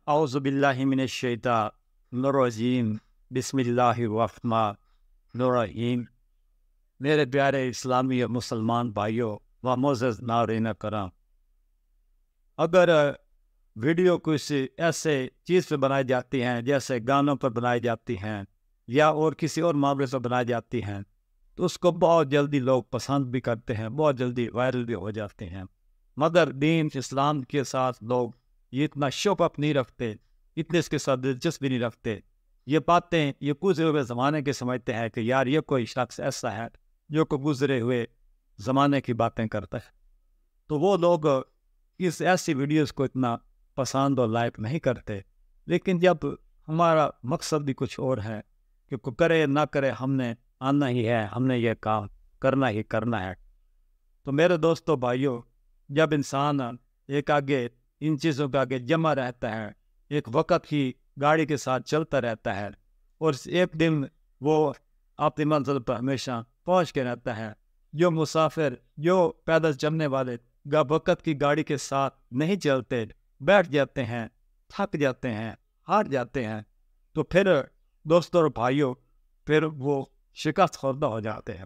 اعوذ باللہ من الشیطان الرجیم بسم اللہ الرحمن الرحیم۔ میرے پیارے اسلامی اور مسلمان بھائیوں و معزز ناظرین کرام، اگر ویڈیو کسی ایسے چیز پہ بنائی جاتی ہیں جیسے گانوں پر بنائی جاتی ہیں یا اور کسی اور معاملے سے بنائی جاتی ہیں تو اس کو بہت جلدی لوگ پسند بھی کرتے ہیں، بہت جلدی وائرل بھی ہو جاتے ہیں، مگر دین اسلام کے ساتھ لوگ یہ اتنا شوق نہیں رکھتے، اتنے اس کے ساتھ دلچسپی نہیں رکھتے۔ یہ باتیں یہ گزرے ہوئے زمانے کے سمجھتے ہیں کہ یار یہ کوئی شخص ایسا ہے جو کو گزرے ہوئے زمانے کی باتیں کرتا ہے، تو وہ لوگ اس ایسی ویڈیوز کو اتنا پسند اور لائک نہیں کرتے۔ لیکن جب ہمارا مقصد بھی کچھ اور ہے کہ کوئی کرے نہ کرے ہم نے آنا ہی ہے، ہم نے یہ کام کرنا ہی کرنا ہے، تو میرے دوستوں بھائیوں، جب انسان ایک آگے ان چیزوں کے آگے جمع رہتا ہے، ایک وقت کی گاڑی کے ساتھ چلتا رہتا ہے اور ایک دن وہ اپنی منزل پر ہمیشہ پہنچ کے رہتا ہے، جو مسافر جو پیدل چلنے والے وقت کی گاڑی کے ساتھ نہیں چلتے، بیٹھ جاتے ہیں، تھک جاتے ہیں، ہار جاتے ہیں، تو پھر دوستوں اور بھائیوں پھر وہ شکست خوردہ ہو جاتے ہیں۔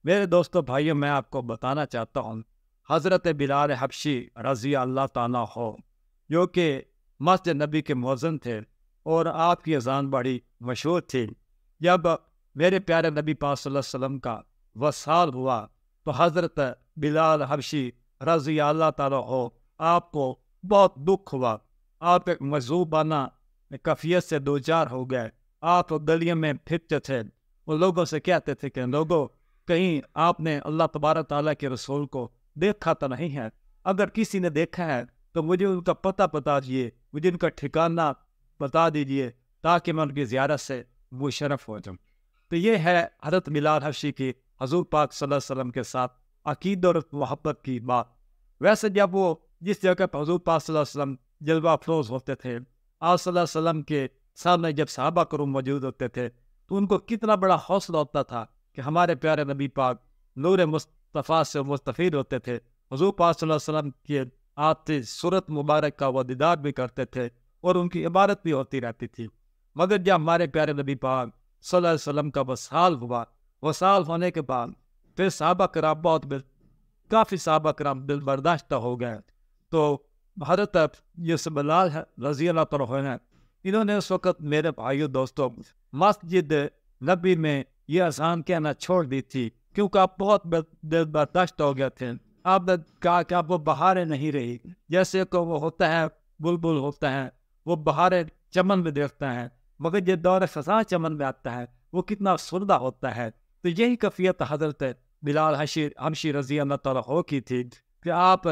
میرے دوستوں بھائیوں، میں آپ کو بتانا چاہتا ہوں، حضرت بلال حبشی رضی اللہ تعالیٰ ہو، جو کہ مسجد نبی کے مؤذن تھے اور آپ کی اذان بڑی مشہور تھی، جب میرے پیارے نبی پاک صلی اللہ علیہ وسلم کا وصال ہوا تو حضرت بلال حبشی رضی اللہ تعالیٰ ہو آپ کو بہت دکھ ہوا، آپ ایک مجذوبانہ کیفیت سے دوچار ہو گئے، آپ گلیوں میں پھرتے تھے اور لوگوں سے کہتے تھے کہ لوگوں کہیں آپ نے اللہ تبارک تعالیٰ کے رسول کو دیکھا تو نہیں ہے؟ اگر کسی نے دیکھا ہے تو مجھے ان کا پتہ بتا دیجیے، مجھے ان کا ٹھکانہ بتا دیجیے تاکہ میں ان کی زیارت سے مشرف ہو جاؤں۔ تو یہ ہے حضرت بلال حبشی کی حضور پاک صلی اللہ علیہ وسلم کے ساتھ عقیدت اور محبت کی بات۔ ویسے جب وہ جس جگہ پر حضور پاک صلی اللہ علیہ وسلم جلوہ افروز ہوتے تھے، آپ صلی اللہ علیہ وسلم کے سامنے جب صحابہ کرام موجود ہوتے تھے تو ان کو کتنا بڑا حوصلہ ہوتا تھا کہ ہمارے پیارے نبی پاک نور مصطفیٰ سے مستفید ہوتے تھے، حضور پاک صلی اللہ علیہ وسلم کے آتی صورت مبارک کا وہ دیدار بھی کرتے تھے اور ان کی عبادت بھی ہوتی رہتی تھی۔ مگر جب ہمارے پیارے نبی پاک صلی اللہ علیہ وسلم کا وصال ہوا، وصال ہونے کے بعد پھر صحابہ کرام کافی صحابہ کرام دل برداشتہ ہو گئے، تو حضرت بلال رضی اللہ عنہ ہیں، انہوں نے اس وقت میرے بھائیوں دوستوں مسجد نبی میں یہ اذان کہنا چھوڑ دی تھی، کیونکہ آپ بہت دل برداشت ہو گئے تھے۔ آپ نے کہا کہ آپ وہ بہاریں نہیں رہی، جیسے کہ وہ ہوتا ہے بلبل ہوتا ہے، وہ بہاریں چمن میں دیکھتا ہے، مگر یہ دور خزاں چمن میں آتا ہے، وہ کتنا افسردہ ہوتا ہے۔ تو یہی کیفیت حضرت بلال حبشی رضی اللہ تعالیٰ عنہ کی تھی کہ آپ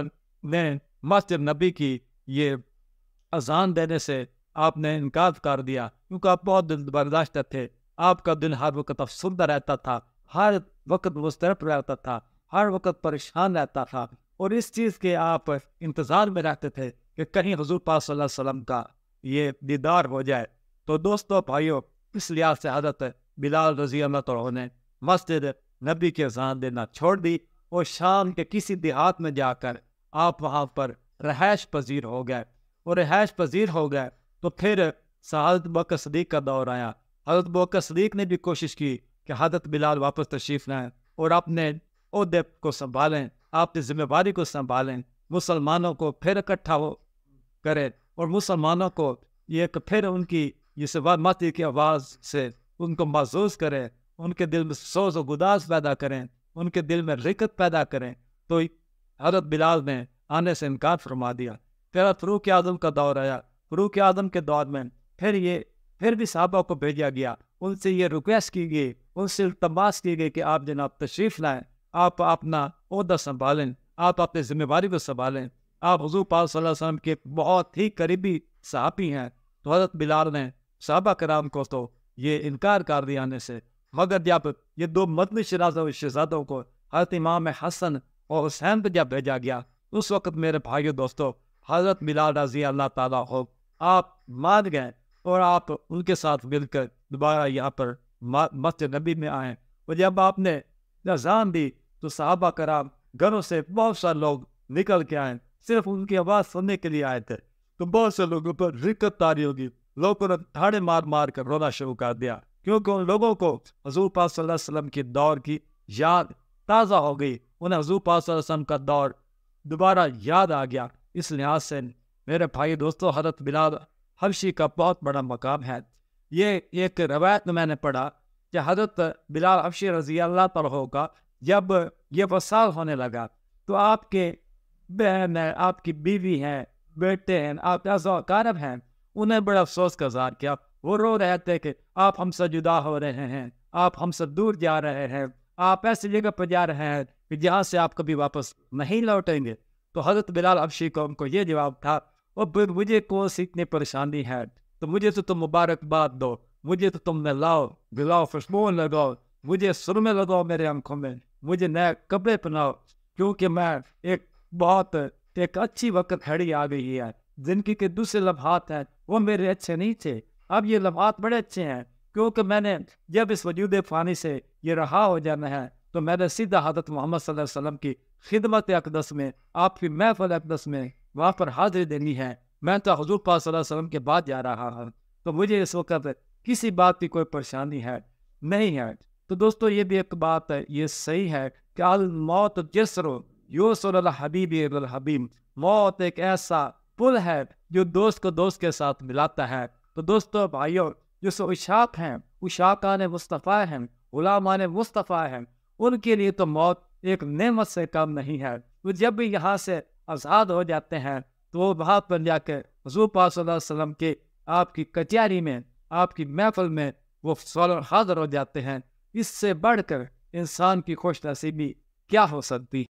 نے مسجد نبی کی یہ اذان دینے سے آپ نے انکار کر دیا، کیونکہ آپ بہت دل برداشتہ تھے، آپ کا دل ہر وقت افسردہ رہتا تھا، ہر وقت مضطرب رہتا تھا، ہر وقت پریشان رہتا تھا، اور اس چیز کے آپ انتظار میں رہتے تھے کہ کہیں حضور پاک صلی اللہ علیہ وسلم کا یہ دیدار ہو جائے۔ تو دوستوں بھائیوں، اس لحاظ سے حضرت بلال رضی اللہ عنہ نے مسجد نبی کے اذان دینا چھوڑ دی اور شام کے کسی دیہات میں جا کر آپ وہاں پر رہائش پذیر ہو گئے، اور رہائش پذیر ہو گئے تو پھر حضرت ابوبکر صدیق کا دور آیا۔ حضرت ابوبکر صدیق نے بھی کوشش کی کہ حضرت بلال واپس تشریف لائیں اور اپنے عہدے کو سنبھالیں، اپنی ذمہ داری کو سنبھالیں، مسلمانوں کو پھر اکٹھا کریں اور مسلمانوں کو یہ کہ پھر ان کی اس مسجد کی آواز سے ان کو محظوظ کریں، ان کے دل میں سوز و گداز پیدا کریں، ان کے دل میں رقت پیدا کریں۔ تو حضرت بلال نے آنے سے انکار فرما دیا۔ پھر فاروق اعظم کا دور آیا، فاروق اعظم کے دور میں پھر بھی صحابہ کو بھیجا گیا، ان سے یہ ریکویسٹ کی گئی، ان سے التماس کی گئی کہ آپ جناب تشریف لائیں، آپ اپنا عہدہ سنبھالیں، آپ اپنی ذمہ داری کو سنبھالیں، آپ حضور پاک صلی اللہ علیہ وسلم کے بہت ہی قریبی صحابی ہیں۔ تو حضرت بلال نے صحابہ کرام کو تو یہ انکار کر دیا آنے سے، مگر جب یہ دو مدنی شہزادوں کو حضرت امام حسن اور حسین پہ جب بھیجا گیا، اس وقت میرے بھائیو دوستو حضرت بلال رضی اللہ تعالیٰ عنہ آپ مان گئے اور آپ ان کے ساتھ مل کر دوبارہ یہاں پر مسجد نبی میں آئے، اور جب آپ نے اذان دی تو صحابہ کرام گھروں سے بہت سارے لوگ نکل کے آئے، صرف ان کی آواز سننے کے لیے آئے تھے۔ تو بہت سے لوگوں پر رکت تاری ہوگی. لوگوں نے دھاڑے مار مار کر رونا شروع کر دیا, کیونکہ ان لوگوں کو حضور پاک صلی اللہ علیہ وسلم کے دور کی یاد تازہ ہو گئی. انہیں حضور پاک صلی اللہ علیہ وسلم کا دور دوبارہ یاد آ گیا. اس لحاظ سے میرے بھائی دوستو, حضرت بلال حبشی کا بہت بڑا مقام ہے. یہ ایک روایت میں نے پڑھا کہ حضرت بلال حبشی رضی اللہ تعالیٰ کا جب یہ وصال ہونے لگا تو آپ کے بہن ہیں, آپ کی بیوی ہیں, بیٹے ہیں, آپ کے اقارب ہیں, انہیں بڑا افسوس کا اظہار کیا. وہ رو رہے تھے کہ آپ ہم سے جدا ہو رہے ہیں, آپ ہم سے دور جا رہے ہیں, آپ ایسی جگہ پہ جا رہے ہیں کہ جہاں سے آپ کبھی واپس نہیں لوٹیں گے. تو حضرت بلال حبشی کو ان کو یہ جواب تھا, اور مجھے کون سی اتنی پریشانی ہے, تو مجھے تو تم مبارکباد دو, مجھے تو تم نے لاؤ بلاؤ خوشبو لگاؤ, مجھے سرمے لگاؤ میرے آنکھوں میں, مجھے نئے کپڑے پہناؤ, کیونکہ میں ایک اچھی وقت گھڑی آ گئی ہے. زندگی کے دوسرے لمحات ہیں وہ میرے اچھے نہیں تھے, اب یہ لمحات بڑے اچھے ہیں, کیونکہ میں نے جب اس وجود فانی سے یہ رہا ہو جانا ہے تو میں نے سیدھا حضرت محمد صلی اللہ علیہ وسلم کی خدمت اقدس میں, آپ کی محفل اقدس میں وہاں پر حاضری دینی ہے. میں تو حضور پاک صلی اللہ علیہ وسلم کے بعد جا رہا ہوں, تو مجھے اس وقت کسی بات کی کوئی پریشانی ہے نہیں ہے. تو دوستو یہ بھی ایک بات ہے, یہ صحیح ہے کہ الموت جسر یوصل الحبیب الحبیب, موت ایک ایسا پل ہے جو دوست کو دوست کے ساتھ ملاتا ہے. تو دوستو بھائیو, جو سو اشاق ہیں, اشاقان مصطفیٰ ہیں, غلامان مصطفیٰ ہیں, ان کے لیے تو موت ایک نعمت سے کم نہیں ہے. وہ جب بھی یہاں سے آزاد ہو جاتے ہیں تو وہ وہاں پر جا کے حضور پاک صلی اللہ علیہ وسلم کے آپ کی کچہری میں, آپ کی محفل میں وہ حاضر ہو جاتے ہیں. اس سے بڑھ کر انسان کی خوش نصیبی کیا ہو سکتی